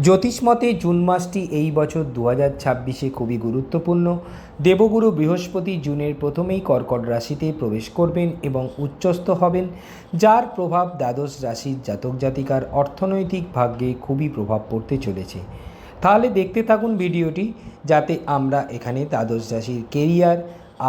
জ্যোতিষমতে June মাসটি এই বছর 2026-এ খুবই গুরুত্বপূর্ণ। দেবগুরু বৃহস্পতি জুনের প্রথমেই কর্কট রাশিতে প্রবেশ করবেন এবং উচ্চস্থ হবেন, যার প্রভাব দ্বাদশ রাশির জাতক জাতিকার অর্থনৈতিক ভাগ্যে খুবই প্রভাব পড়তে চলেছে। তাহলে দেখতে থাকুন ভিডিওটি, যাতে আমরা এখানে দ্বাদশ রাশির কেরিয়ার,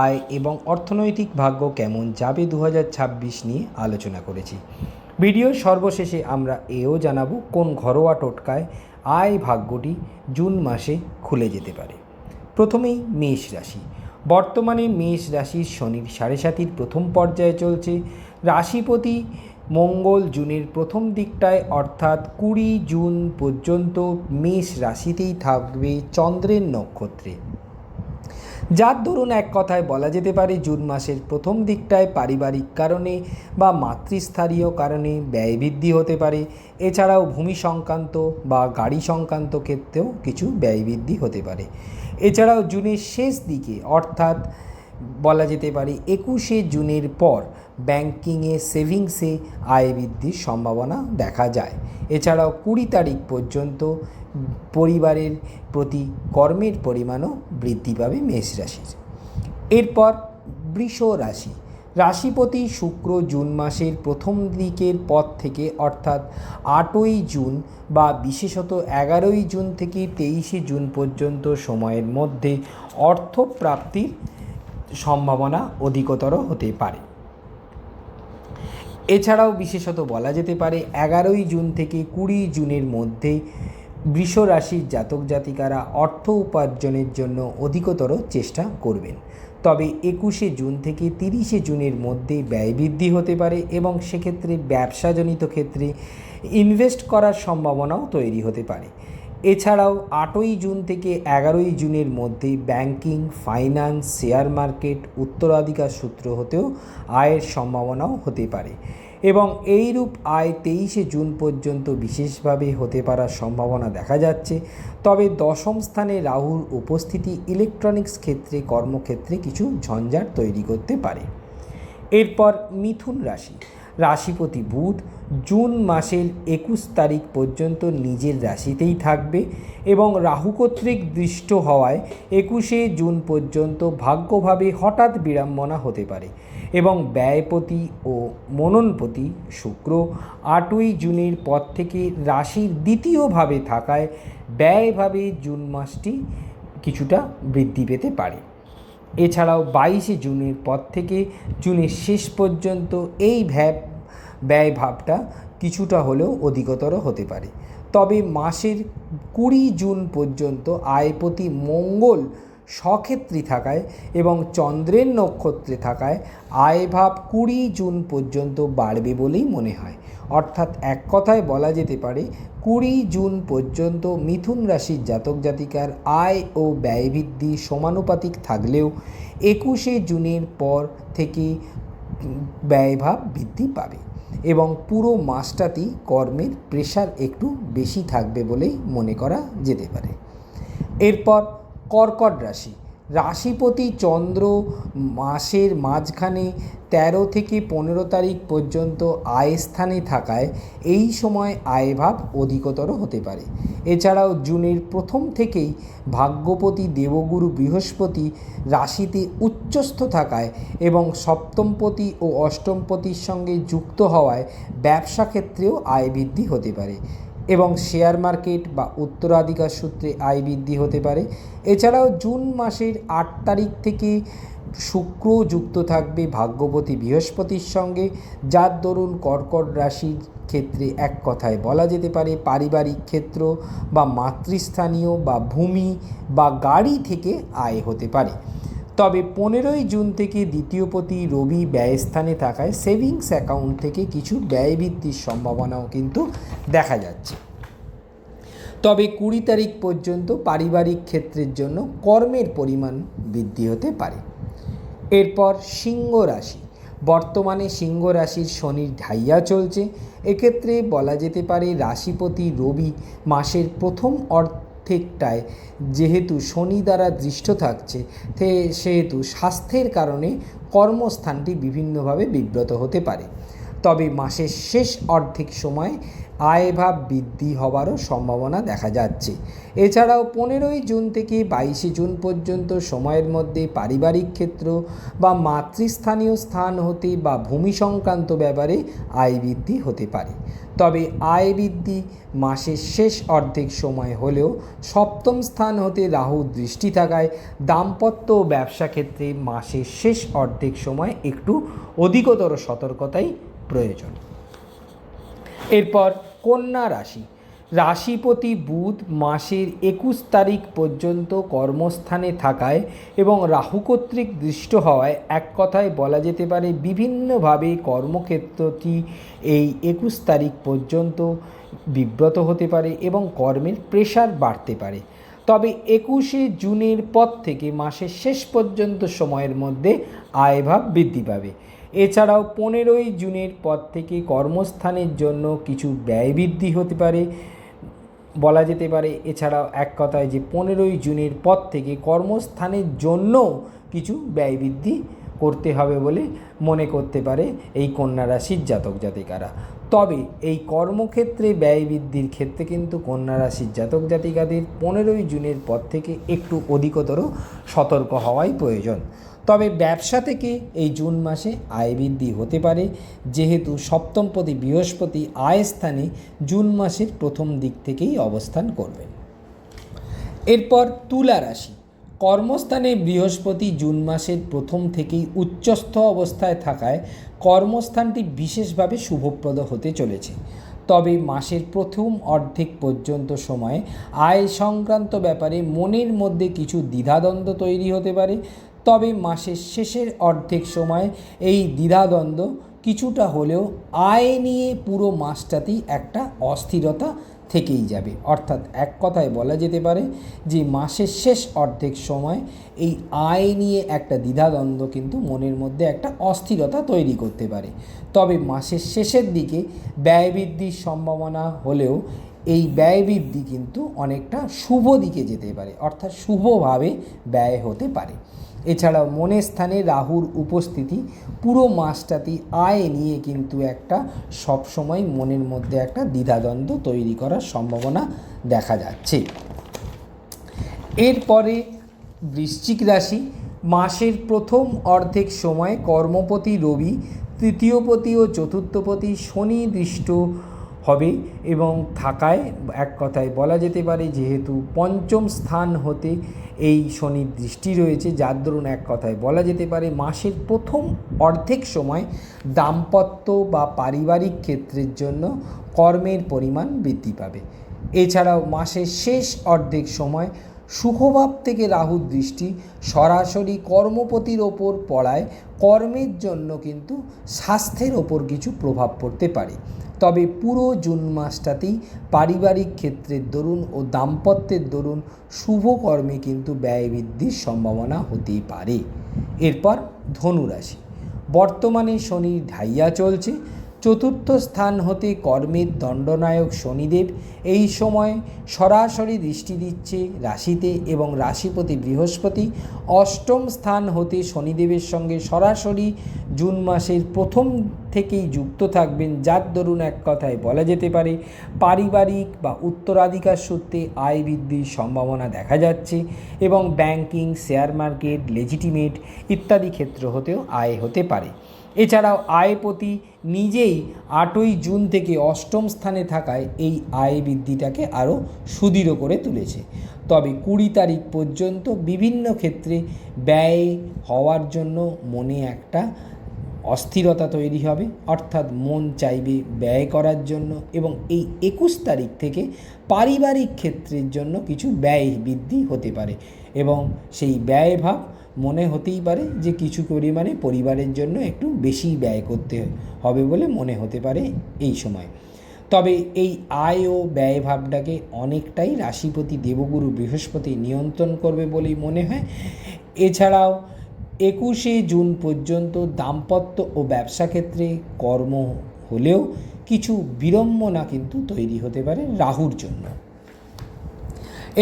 আয় এবং অর্থনৈতিক ভাগ্য কেমন যাবে 2026 নিয়ে আলোচনা করেছি। ভিডিওর সর্বশেষে আমরা এও জানাবো কোন ঘরোয়া টোটকায় আয় ভাগ্যটি জুন মাসে খুলে যেতে পারে। প্রথমেই মেষ রাশি। বর্তমানে মেষ রাশির শনির 7.5 প্রথম পর্যায়ে চলছে। রাশিপতি মঙ্গল জুনের প্রথম দিকটায় অর্থাৎ 20 জুন পর্যন্ত মেষ রাশিতেই থাকবে চন্দ্রের নক্ষত্রে, যার দরুন এক কথায় বলা যেতে পারে জুন মাসের প্রথম দিকটায় পারিবারিক কারণে বা মাতৃস্থানীয় কারণে ব্যয় বৃদ্ধি হতে পারে। এছাড়াও ভূমি সংক্রান্ত বা গাড়ি সংক্রান্ত ক্ষেত্রেও কিছু ব্যয় বৃদ্ধি হতে পারে। এছাড়াও জুনের শেষ দিকে অর্থাৎ বলা যেতে পারে 21শে জুনের পর ব্যাংকিংয়ে, সেভিংসে আয় বৃদ্ধির সম্ভাবনা দেখা যায়। এছাড়াও 20 তারিখ পর্যন্ত পরিবারের প্রতি কর্মের পরিমাণও বৃদ্ধি পাবে মেষ রাশির। এরপর বৃষ রাশি। রাশিপতি শুক্র জুন মাসের প্রথম দিকের পর থেকে অর্থাৎ 8ই জুন বা বিশেষত 11ই জুন থেকে 23শে জুন পর্যন্ত সময়ের মধ্যে অর্থপ্রাপ্তির সম্ভাবনা অধিকতর হতে পারে। এছাড়াও বিশেষত বলা যেতে পারে 11ই জুন থেকে 20 জুনের মধ্যে বৃষ রাশির জাতক জাতিকারা অর্থ উপার্জনের জন্য অধিকতর চেষ্টা করবেন। তবে 21শে জুন থেকে 30শে জুনের মধ্যে ব্যয় বৃদ্ধি হতে পারে এবং সেক্ষেত্রে ব্যবসাজনিত ক্ষেত্রে ইনভেস্ট করার সম্ভাবনাও তৈরি হতে পারে। এছাড়াও 8ই জুন থেকে 11ই জুনের মধ্যে ব্যাংকিং, ফাইন্যান্স, শেয়ার মার্কেট, উত্তরাধিকার সূত্র হতেও আয়ের সম্ভাবনাও হতে পারে এবং এইরূপ আয় 23শে জুন পর্যন্ত বিশেষভাবে হতে পারার সম্ভাবনা দেখা যাচ্ছে। তবে দশম স্থানে রাহুর উপস্থিতি ইলেকট্রনিক্স ক্ষেত্রে, কর্মক্ষেত্রে কিছু ঝঞ্ঝাট তৈরি করতে পারে। এরপর মিথুন রাশি। রাশিপতি বুধ জুন মাসের 21 তারিখ পর্যন্ত নিজের রাশিতেই থাকবে এবং রাহু কর্তৃক দৃষ্ট হওয়ায় 21শে জুন পর্যন্ত ভাগ্যভাবে হঠাৎ বিড়ম্বনা হতে পারে এবং ব্যয়পতি ও মননপতি শুক্র 8ই জুনের পর থেকে রাশির দ্বিতীয়ভাবে থাকায় ব্যয়ভাবে জুন মাসটি কিছুটা বৃদ্ধি পেতে পারে। এছাড়াও 22শে জুনের পর থেকে জুনের শেষ পর্যন্ত এই ব্যয়ভাবটা কিছুটা হলেও অধিকতর হতে পারে। তবে মাসের 20 জুন পর্যন্ত আয়পতি মঙ্গল স্বক্ষেত্রে থাকায় এবং চন্দ্রের নক্ষত্রে থাকায় আয়ভাব 20 জুন পর্যন্ত বাড়বে বলেই মনে হয়। অর্থাৎ এক কথায় বলা যেতে পারে 20 জুন পর্যন্ত মিথুন রাশির জাতক জাতিকার আয় ও ব্যয় বৃদ্ধি সমানুপাতিক থাকলেও 21শে জুনের পর থেকে ব্যয়ভাব বৃদ্ধি পাবে এবং পুরো মাসটাতেই কর্মের প্রেশার একটু বেশি থাকবে বলেই মনে করা যেতে পারে। এরপর কর্কট রাশি। রাশিপতি চন্দ্র মাসের মাঝখানে 13 থেকে 15 তারিখ পর্যন্ত আয় স্থানে থাকায় এই সময় আয়ভাব অধিকতর হতে পারে। এছাড়াও জুনের প্রথম থেকেই ভাগ্যপতি দেবগুরু বৃহস্পতি রাশিতে উচ্চস্থ থাকায় এবং সপ্তমপতি ও অষ্টমপতির সঙ্গে যুক্ত হওয়ায় ব্যবসা ক্ষেত্রেও আয় বৃদ্ধি হতে পারে এবং শেয়ার মার্কেট বা উত্তরাধিকার সূত্রে আয় বৃদ্ধি হতে পারে। এছাড়াও জুন মাসের 8 তারিখ থেকে শুক্র যুক্ত থাকবে ভাগ্যপতি বৃহস্পতির সঙ্গে, যার দরুন কর্কট রাশির ক্ষেত্রে এক কথায় বলা যেতে পারে পারিবারিক ক্ষেত্র বা মাতৃস্থানীয় বা ভূমি বা গাড়ি থেকে আয় হতে পারে। তবে 15ই জুন থেকে দ্বিতীয়পতি রবি ব্যয়স্থানে থাকায় সেভিংস অ্যাকাউন্ট থেকে কিছু ব্যয় বৃদ্ধির সম্ভাবনাও কিন্তু দেখা যাচ্ছে। তবে 20 তারিখ পর্যন্ত পারিবারিক ক্ষেত্রের জন্য কর্মের পরিমাণ বৃদ্ধি হতে পারে। এরপর সিংহ রাশি। বর্তমানে সিংহ রাশির শনির ঢাইয়া চলছে। এক্ষেত্রে বলা যেতে পারে রাশিপতি রবি মাসের প্রথম অর্ধেকটায় যেহেতু শনি দ্বারা দৃষ্ট থাকছে, সেহেতু স্বাস্থ্যের কারণে কর্মস্থানটি বিভিন্নভাবে বিব্রত হতে পারে। তবে মাসের শেষ অর্ধেক সময় আয়ভাব বৃদ্ধি হওয়ারও সম্ভাবনা দেখা যাচ্ছে। এছাড়াও 15ই জুন থেকে 22শে জুন পর্যন্ত সময়ের মধ্যে পারিবারিক ক্ষেত্র বা মাতৃস্থানীয় স্থান হতে বা ভূমি সংক্রান্ত ব্যাপারে আয় বৃদ্ধি হতে পারে। তবে আয় বৃদ্ধি মাসের শেষ অর্ধেক সময় হলেও সপ্তম স্থান হতে রাহুর দৃষ্টি থাকায় দাম্পত্য ও ব্যবসা ক্ষেত্রে মাসের শেষ অর্ধেক সময় একটু অধিকতর সতর্কতাই প্রয়োজন। এরপর কন্যা রাশি। রাশিপতি বুধ মাসের 21 তারিখ পর্যন্ত কর্মস্থানে থাকায় এবং রাহু কর্তৃক দৃষ্ট হওয়ায় এক কথায় বলা যেতে পারে বিভিন্নভাবে কর্মক্ষেত্রটি এই 21 তারিখ পর্যন্ত বিব্রত হতে পারে এবং কর্মের প্রেশার বাড়তে পারে। তবে 21শে জুনের পর থেকে মাসের শেষ পর্যন্ত সময়ের মধ্যে আয়ভাব বৃদ্ধি পাবে। এছাড়াও 15ই জুনের পর থেকে কর্মস্থানের জন্য কিছু ব্যয় বৃদ্ধি হতে পারে বলা যেতে পারে। এছাড়াও এক কথায় যে 15ই জুনের পর থেকে কর্মস্থানের জন্য কিছু ব্যয় বৃদ্ধি করতে হবে বলে মনে করতে পারে এই কন্যা রাশির জাতক জাতিকারা। তবে এই কর্মক্ষেত্রে ব্যয় বৃদ্ধির ক্ষেত্রে কিন্তু কন্যা রাশির জাতক জাতিকাদের 15ই জুনের পর থেকে একটু অধিকতর সতর্ক হওয়াই প্রয়োজন। তবে ব্যবসা থেকে এই জুন মাসে আয় বৃদ্ধি হতে পারে, যেহেতু সপ্তমপতি বৃহস্পতি আয় স্থানে জুন মাসের প্রথম দিক থেকেই অবস্থান করবেন। এরপর তুলা রাশি। কর্মস্থানে বৃহস্পতি জুন মাসের প্রথম থেকেই উচ্চস্থ অবস্থায় থাকায় কর্মস্থানটি বিশেষভাবে শুভপ্রদ হতে চলেছে। তবে মাসের প্রথম অর্ধেক পর্যন্ত সময়ে আয় সংক্রান্ত ব্যাপারে মনের মধ্যে কিছু দ্বিধাদ্বন্দ্ব তৈরি হতে পারে। তবে মাসের শেষের অর্ধেক সময় এই দ্বিধাদ্বন্দ্ব কিছুটা হলেও আয় নিয়ে পুরো মাসটাতেই একটা অস্থিরতা থেকেই যাবে। অর্থাৎ এক কথায় বলা যেতে পারে যে মাসের শেষ অর্ধেক সময় এই আয় নিয়ে একটা দ্বিধাদ্বন্দ্ব কিন্তু মনের মধ্যে একটা অস্থিরতা তৈরি করতে পারে। তবে মাসের শেষের দিকে ব্যয় বৃদ্ধির সম্ভাবনা হলেও এই ব্যয় বৃদ্ধি কিন্তু অনেকটা শুভ দিকে যেতে পারে, অর্থাৎ শুভভাবে ব্যয় হতে পারে। এছাড়াও মনের স্থানে রাহুর উপস্থিতি পুরো মাসটাতেই আয় নিয়ে কিন্তু একটা সবসময় মনের মধ্যে একটা দ্বিধাদ্বন্দ্ব তৈরি করার সম্ভাবনা দেখা যাচ্ছে। এরপরে বৃশ্চিক রাশি। মাসের প্রথম অর্ধেক সময় কর্মপতি রবি, তৃতীয়পতি ও চতুর্থপতি শনি দৃষ্ট হবে এবং থাকায় এক কথায় বলা যেতে পারে যেহেতু পঞ্চম স্থান হতে এই শনির দৃষ্টি রয়েছে, যার দরুন এক কথায় বলা যেতে পারে মাসের প্রথম অর্ধেক সময় দাম্পত্য বা পারিবারিক ক্ষেত্রের জন্য কর্মের পরিমাণ বৃদ্ধি পাবে। এছাড়াও মাসের শেষ অর্ধেক সময় সুখভাব থেকে রাহুর দৃষ্টি সরাসরি কর্মপতির ওপর পড়ায় কর্মের জন্য কিন্তু স্বাস্থ্যের ওপর কিছু প্রভাব পড়তে পারে। তবে পুরো জুন মাসটাতেই পারিবারিক ক্ষেত্রের দরুন ও দাম্পত্যের দরুন শুভ কর্মে কিন্তু ব্যয় বৃদ্ধির সম্ভাবনা হতেই পারে। এরপর ধনুরাশি। বর্তমানে শনি ঢাইয়া চলছে। চতুর্থ স্থান হতে কর্মের দণ্ডনায়ক শনিদেব এই সময় সরাসরি দৃষ্টি দিচ্ছে রাশিতে এবং রাশিপতি বৃহস্পতি অষ্টম স্থান হতে শনিদেবের সঙ্গে সরাসরি জুন মাসের প্রথম থেকেই যুক্ত থাকবেন, যার দরুন এক কথায় বলা যেতে পারে পারিবারিক বা উত্তরাধিকার সূত্রে আয় বৃদ্ধির সম্ভাবনা দেখা যাচ্ছে এবং ব্যাংকিং, শেয়ার মার্কেট, লেজিটিমেট ইত্যাদি ক্ষেত্র হতেও আয় হতে পারে। এছাড়াও আয়পতি নিজেই 8ই জুন থেকে অষ্টম স্থানে থাকায় এই আয় বৃদ্ধিটাকে আরও সুদৃঢ় করে তুলেছে। তবে 20 তারিখ পর্যন্ত বিভিন্ন ক্ষেত্রে ব্যয় হওয়ার জন্য মনে একটা অস্থিরতা তৈরি হবে, অর্থাৎ মন চাইবে ব্যয় করার জন্য এবং এই 21 তারিখ থেকে পারিবারিক ক্ষেত্রের জন্য কিছু ব্যয় বৃদ্ধি হতে পারে এবং সেই ব্যয়ভাব মনে হতেই পারে যে কিছু পরিমাণে পরিবারের জন্য একটু বেশি ব্যয় করতে হবে বলে মনে হতে পারে এই সময়। তবে এই আয় ও ব্যয় ভাবটাকে অনেকটাই রাশিপতি দেবগুরু বৃহস্পতি নিয়ন্ত্রণ করবে বলেই মনে হয়। এছাড়াও 21শে জুন পর্যন্ত দাম্পত্য ও ব্যবসা ক্ষেত্রে কর্ম হলেও কিছু বিড়ম্বনা কিন্তু তৈরি হতে পারে রাহুর জন্য।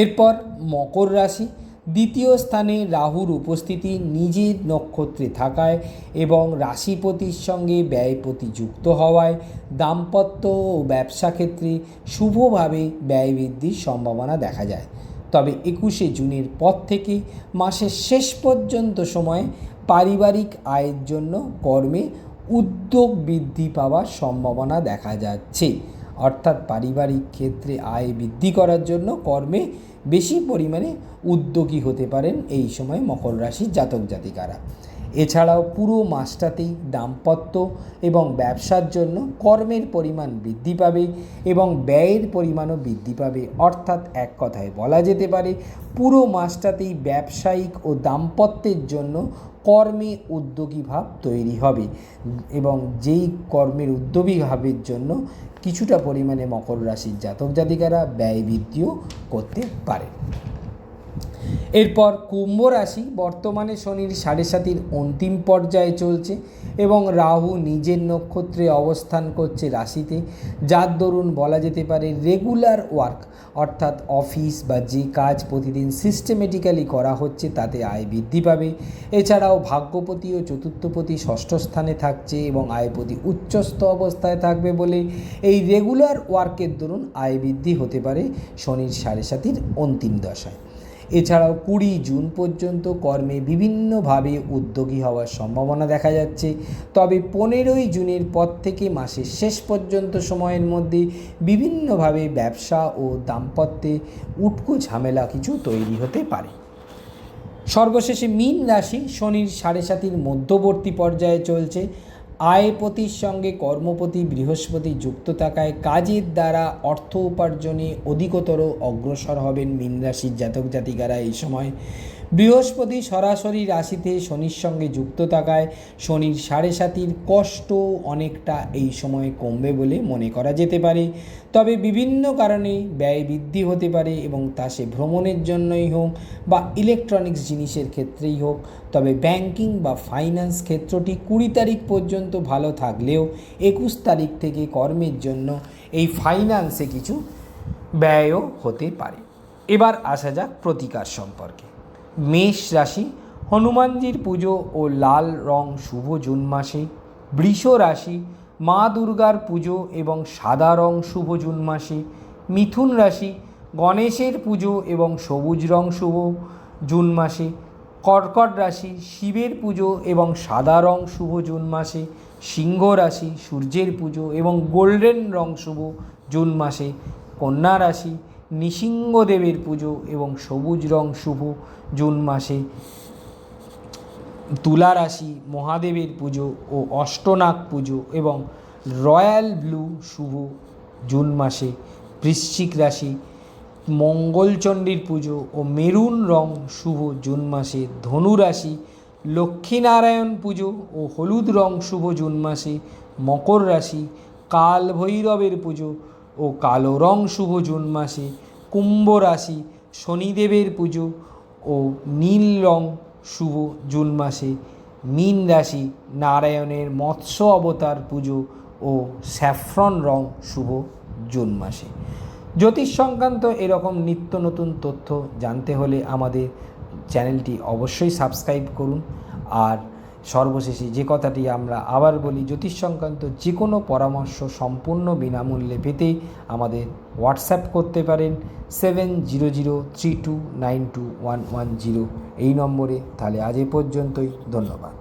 এরপর মকর রাশি। দ্বিতীয় স্থানে রাহুর উপস্থিতি নিজের নক্ষত্রে থাকায় এবং রাশিপতির সঙ্গে ব্যয়পতি যুক্ত হওয়ায় দাম্পত্য ও ব্যবসা ক্ষেত্রে শুভভাবে ব্যয় বৃদ্ধির সম্ভাবনা দেখা যায়। তবে 21শে জুনের পর থেকে মাসের শেষ পর্যন্ত সময়ে পারিবারিক আয়ের জন্য কর্মে উদ্যোগ বৃদ্ধি পাওয়ার সম্ভাবনা দেখা যাচ্ছে। অর্থাৎ পারিবারিক ক্ষেত্রে আয় বৃদ্ধি করার জন্য কর্মে বেশি পরিমাণে উদ্যোগী হতে পারেন এই সময় মকর রাশির জাতক জাতিকারা। এছাড়াও পুরো মাসটাতেই দাম্পত্য এবং ব্যবসার জন্য কর্মের পরিমাণ বৃদ্ধি পাবে এবং ব্যয়ের পরিমাণও বৃদ্ধি পাবে। অর্থাৎ এক কথায় বলা যেতে পারে পুরো মাসটাতেই ব্যবসায়িক ও দাম্পত্যের জন্য কর্মে উদ্যোগী ভাব তৈরি হবে এবং যেই কর্মের উদ্যোগী ভাবের জন্য কিছুটা পরিমাণে মকর রাশির জাতক জাতিকারা ব্যয় বৃদ্ধিও করতে পারে। এরপর কুম্ভ রাশি, বর্তমানে শনির 7.5 অন্তিম পর্যায়ে চলছে এবং রাহু নিজের নক্ষত্রে অবস্থান করছে রাশিতে, যার দরুন বলা যেতে পারে রেগুলার ওয়ার্ক অর্থাৎ অফিস বা যে কাজ প্রতিদিন সিস্টেমেটিক্যালি করা হচ্ছে তাতে আয় বৃদ্ধি পাবে। এছাড়াও ভাগ্যপতি ও চতুর্থপতি ষষ্ঠ স্থানে থাকছে এবং আয়পতি উচ্চস্থ অবস্থায় থাকবে বলে এই রেগুলার ওয়ার্কের দরুন আয় বৃদ্ধি হতে পারে শনির 7.5 অন্তিম দশায়। এছাড়াও 20 জুন পর্যন্ত কর্মে বিভিন্নভাবে উদ্যোগী হওয়ার সম্ভাবনা দেখা যাচ্ছে। তবে 15ই জুনের পর থেকে মাসের শেষ পর্যন্ত সময়ের মধ্যে বিভিন্নভাবে ব্যবসা ও দাম্পত্যে উটকো ঝামেলা কিছু তৈরি হতে পারে। সর্বশেষে মীন রাশি, শনির 7.5 মধ্যবর্তী পর্যায়ে চলছে। আয়পতির সঙ্গে কর্মপতি বৃহস্পতি যুক্ত থাকায় কাজের দ্বারা অর্থ উপার্জনে অধিকতর অগ্রসর হবেন মীন রাশির জাতক জাতিকারা এই সময়। বৃহস্পতি সরাসরি রাশিতে শনির সঙ্গে যুক্ত থাকায় শনির 7.5 কষ্ট অনেকটা এই সময় কমবে বলে মনে করা যেতে পারে। তবে বিভিন্ন কারণে ব্যয় বৃদ্ধি হতে পারে এবং তা সে ভ্রমণের জন্যই হোক বা ইলেকট্রনিক্স জিনিসের ক্ষেত্রেই হোক। তবে ব্যাংকিং বা ফাইন্যান্স ক্ষেত্রটি 20 তারিখ পর্যন্ত ভালো থাকলেও 21 তারিখ থেকে কর্মের জন্য এই ফাইন্যান্সে কিছু ব্যয়ও হতে পারে। এবার আসা যাক প্রতিকার সম্পর্কে। মেষ রাশি, হনুমানজির পুজো ও লাল রং শুভ জুন মাসে। বৃষ রাশি, মা দুর্গার পুজো এবং সাদা রং শুভ জুন মাসে। মিথুন রাশি, গণেশের পুজো এবং সবুজ রং শুভ জুন মাসে। কর্কট রাশি, শিবের পুজো এবং সাদা রং শুভ জুন মাসে। সিংহ রাশি, সূর্যের পুজো এবং গোল্ডেন রং শুভ জুন মাসে। কন্যা রাশি, নৃসিংহদেবের পুজো এবং সবুজ রং শুভ জুন মাসে। তুলা রাশি, মহাদেবের পুজো ও অষ্টনাগ পুজো এবং রয়্যাল ব্লু শুভ জুন মাসে। বৃশ্চিক রাশি, মঙ্গলচণ্ডীর পুজো ও মেরুন রং শুভ জুন মাসে। ধনু রাশি, লক্ষ্মীনারায়ণ পুজো ও হলুদ রং শুভ জুন মাসে। মকর রাশি, কাল ভৈরবের পুজো ও কালো রং শুভ জুন মাসে। কুম্ভ রাশি, শনিদেবের পুজো ও নীল রং শুভ জুন মাসে। মীন রাশি, নারায়ণের মৎস্য অবতার পুজো ও স্যাফরন রং শুভ জুন মাসে। জ্যোতিষ সংক্রান্ত এরকম নিত্য নতুন তথ্য জানতে হলে আমাদের চ্যানেলটি অবশ্যই সাবস্ক্রাইব করুন। আর সর্বশেষে যে কথাটি আমরা আবার বলি, জ্যোতিষ সংক্রান্ত যে কোনো পরামর্শ সম্পূর্ণ বিনামূল্যে পেতে আমাদের হোয়াটসঅ্যাপ করতে পারেন 7003292110 এই নম্বরে। তাহলে আজ এ পর্যন্তই, ধন্যবাদ।